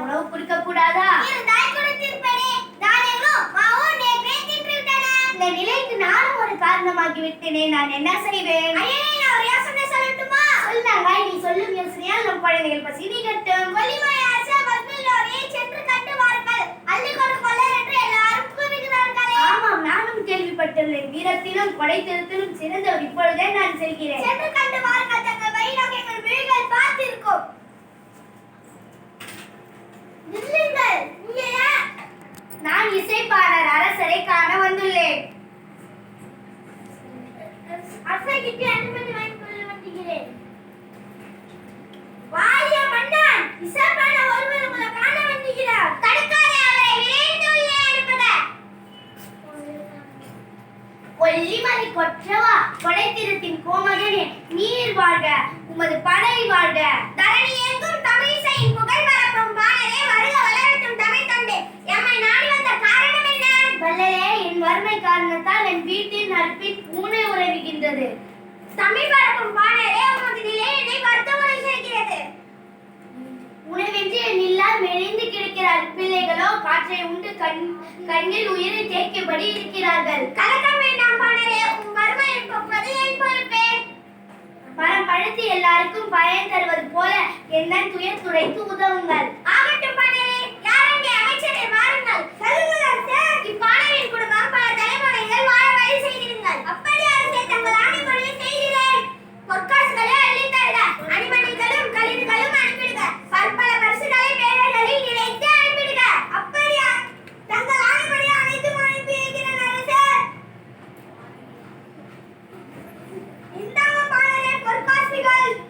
உணவு கொடுக்க கூடாதா? இந்த நிலைக்கு நானும் ஒரு காரணமாகி விட்டேனே, நான் என்ன செய்வேன்? சொல்லாங்க, நீ சொல்லும் யோசனையால் நம் குழந்தைகள் பசி நீங்கட்டும். ஆமாம், நானும் கேள்விப்பட்டுள்ளேன். வீரத்திலும் கொடைத்தனத்திலும் சிறந்தவர். இப்பொழுதே நான் செல்கிறேன். நான் இசைப்பாளர் அரசரை காண வந்துள்ளேன். அரசர்கிட்ட அனுமதி வாங்கிக் கொள்ள வந்துகிறேன். வாரிய மன்னன், இசைப்பாளர் ஒருவர் உங்களை காண வந்துகிறார். தடுக்காதே, அவரை விரைந்து உள்ளே அனுப்புக. கொல்லிமலை கொற்றவா, கொடைத்திரத்தின் கோமகனே, நீர் வாழ்க, உமது படை வாழ்க. தரணி எங்கும் தமிழிசையின் புகழ் பரப்பும் பாணரே, வருக வளரட்டும் தமிழ் தொண்டு. எம்மை நாடி வந்த காரணம் என்ன? வல்லலே, என் வறுமை காரணத்தால் என் வீட்டின் அற்பில் பூனை உறவுகின்றது. தமிழ் பரப்பும் பாணரே, உமது நிலை என்னை வருத்தமுறை செய்கிறது. உணவின்றி என் இல்லா மெலிந்து கிடக்கிறார். பிள்ளைகளோ காற்றை உண்டு கண்ணில் உயிரை தேய்க்கபடி இருக்கிறார்கள். கலக்கம் வேண்டாம் பாணரே, உன் வறுமையை போக்குவது என் பொறுப்பே. மரம் பழுத்து எல்லாருக்கும் பயன் தருவது போல என்ன துயர் துடைத்து உதவுங்கள். ஆகட்டும் பாணரே, யாரங்கே அமைச்சரே, வாருங்கள். இப்பாணரின் குடும்பம் பல தலைமுறைகள் வாழ வழி செய்திருங்கள். அப்படி அரசே, தங்கள் ஆணை கொள்கை செய்கிறேன். பொற்காசுகளை அள்ளித் தருக, அணிமணிகளும் களிர்களும் அனுப்பிடுக, பற்பல பரிசுகளை பேரர்களில் நிறைத்து அனுப்பிடுக. அப்படியா தங்கள் ஆணைப்படி அனைத்தும் அனுப்பி வைக்கிறேன் அரசே.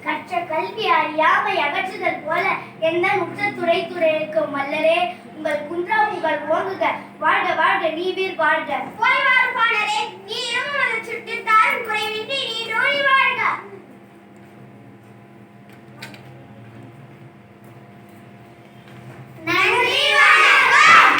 கற்ற கல்வி அறியாமை அகற்றுதல் போல எந்த முற்றத்துறை துறைக்கும் வல்லரே, உங்கள் குன்றா உங்கள் ஓங்குக. வாழ்க வாழ்க, நீவீர் வாழ்க. போய் வாரும் பாணரே, நீரும் உமது சுட்டு தாரும் குறைவின்றி நீடோடி வாழ்க. நன்றி, வணக்கம்.